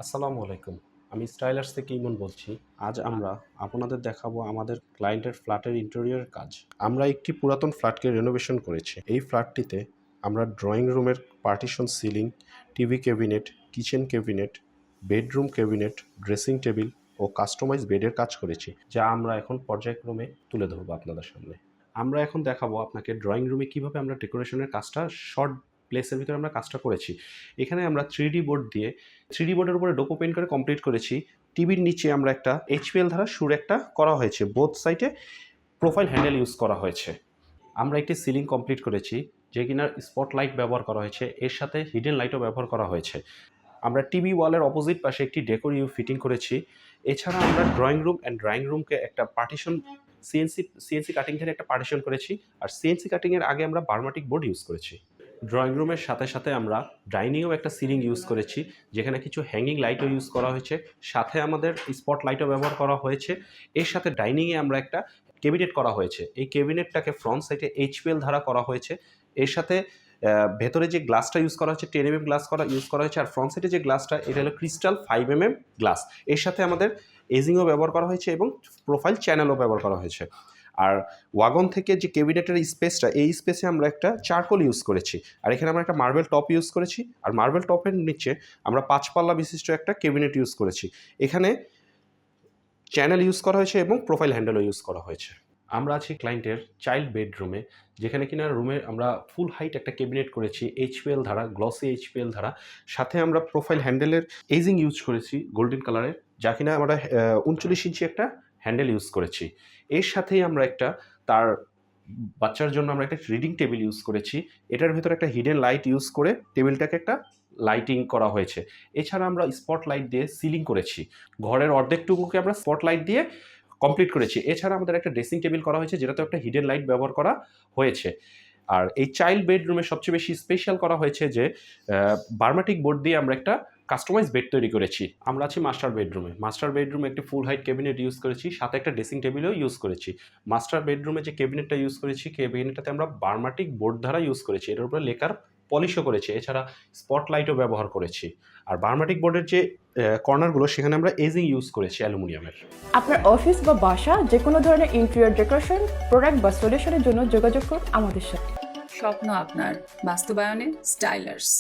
আসসালামু আলাইকুম। আমি স্টাইলার্স থেকে ইমন বলছি। আজ আমরা আপনাদের দেখাবো আমাদের ক্লায়েন্টের ফ্ল্যাটের ইন্টেরিয়রের কাজ। আমরা একটি পুরাতন ফ্ল্যাটকে রেনোভেশন করেছি। এই ফ্ল্যাটটিতে আমরা ড্রয়িং রুমের partition ceiling, TV cabinet, kitchen cabinet, bedroom cabinet, dressing table ও কাস্টমাইজ বেডের কাজ করেছি, যা আমরা এখন পর্যায়ক্রমে তুলে ধরবো আপনাদের সামনে। আমরা এখন দেখাবো আপনাকে ড্রয়িং রুমে কীভাবে আমরা ডেকোরেশনের কাজটা শর্ট প্লেসের ভিতরে আমরা কাজটা করেছি। এখানে আমরা 3D বোর্ড দিয়ে 3D বোর্ডের উপরে ডোকো পেইন্ট করে কমপ্লিট করেছি। টিভির নিচে আমরা একটা HPL ধারা সুর একটা করা হয়েছে, বোথ সাইডে প্রোফাইল হ্যান্ডেল ইউজ করা হয়েছে। আমরা একটি সিলিং কমপ্লিট করেছি, যে কিনা স্পটলাইট ব্যবহার করা হয়েছে, এর সাথে হিডেন লাইটও ব্যবহার করা হয়েছে। আমরা টিভি ওয়ালের অপোজিট পাশে একটি ডেকোর ফিটিং করেছি। এছাড়া আমরা ড্রয়িং রুম অ্যান্ড ড্রয়িং রুমকে একটা পার্টিশন সিএনসি কাটিং থেকে একটা পার্টিশন করেছি। আর সিএনসি কাটিংয়ের আগে আমরা বার্মাটিক বোর্ড ইউজ করেছি। ড্রয়িং রুমের সাথে সাথে আমরা ডাইনিংয়েও একটা সিলিং ইউজ করেছি, যেখানে কিছু হ্যাঙ্গিং লাইটও ইউজ করা হয়েছে, সাথে আমাদের স্পট লাইটও ব্যবহার করা হয়েছে। এর সাথে ডাইনিংয়ে আমরা একটা ক্যাবিনেট করা হয়েছে। এই ক্যাবিনেটটাকে ফ্রন্ট সাইডে HPL ধারা করা হয়েছে। এর সাথে ভেতরে যে গ্লাসটা ইউজ করা হচ্ছে 10mm গ্লাস ইউজ করা হয়েছে। আর ফ্রন্ট সাইডে যে গ্লাসটা, এটা হলো ক্রিস্টাল 5mm গ্লাস। এর সাথে আমাদের এজিংও ব্যবহার করা হয়েছে এবং প্রোফাইল চ্যানেলও ব্যবহার করা হয়েছে। আর ওয়াগন থেকে যে ক্যাবিনেটের স্পেসটা, এই স্পেসে আমরা একটা চারকোল ইউজ করেছি। আর এখানে আমরা একটা মার্বেল টপ ইউজ করেছি। আর মার্বেল টপের নিচে আমরা 5 পাল্লা বিশিষ্ট একটা ক্যাবিনেট ইউজ করেছি। এখানে চ্যানেল ইউজ করা হয়েছে এবং প্রোফাইল হ্যান্ডেলও ইউজ করা হয়েছে। আমরা আছি ক্লায়েন্টের চাইল্ড বেডরুমে, যেখানে কিনা রুমে আমরা ফুল হাইট একটা ক্যাবিনেট করেছি HPL ধারা, গ্লসি HPL ধারা। সাথে আমরা প্রোফাইল হ্যান্ডেলের এজিং ইউজ করেছি গোল্ডেন কালারের, যা কিনা আমরা 39 ইঞ্চি একটা হ্যান্ডেল ইউজ করেছি। এর সাথেই আমরা একটা তার বাচ্চার জন্য আমরা একটা রিডিং টেবিল ইউজ করেছি। এটার ভেতরে একটা হিডেন লাইট ইউজ করে টেবিলটাকে একটা লাইটিং করা হয়েছে। এছাড়া আমরা স্পট লাইট দিয়ে সিলিং করেছি। ঘরের অর্ধেকটুকুকে আমরা স্পট লাইট দিয়ে কমপ্লিট করেছি। এছাড়া আমাদের একটা ড্রেসিং টেবিল করা হয়েছে, যেটাতে একটা হিডেন লাইট ব্যবহার করা হয়েছে। আর এই চাইল্ড বেডরুমে সবচেয়ে বেশি স্পেশাল করা হয়েছে যে বার্মাটিক বোর্ড দিয়ে আমরা একটা কাস্টমাইজ বেড তৈরি করেছি। আমরা আছি মাস্টার বেডরুমে একটা ফুল হাইট ক্যাবিনেট ইউজ করেছি, সাথে একটা ড্রেসিং টেবিলও ইউজ করেছি। মাস্টার বেডরুমে যে ক্যাবিনেটটা ইউজ করেছি, ক্যাবিনেটটাতে আমরা বার্মাটিক বোর্ড দ্বারা ইউজ করেছি। এটার উপরে লেকার পলিশও করেছি, এছাড়া স্পটলাইটও ব্যবহার করেছি। আর বার্মাটিক বোর্ডের যে কর্নারগুলো, সেখানে আমরা এজিং ইউজ করেছি অ্যালুমিনিয়ামের। আপনার অফিস বা বাসা যে কোনো ধরনের ইন্টেরিয়র ডেকোরেশন প্রোডাক্ট বা সলিউশনের জন্য যোগাযোগ করুন আমাদের সাথে। স্বপ্ন আপনার বাস্তবায়নে স্টাইলার্স।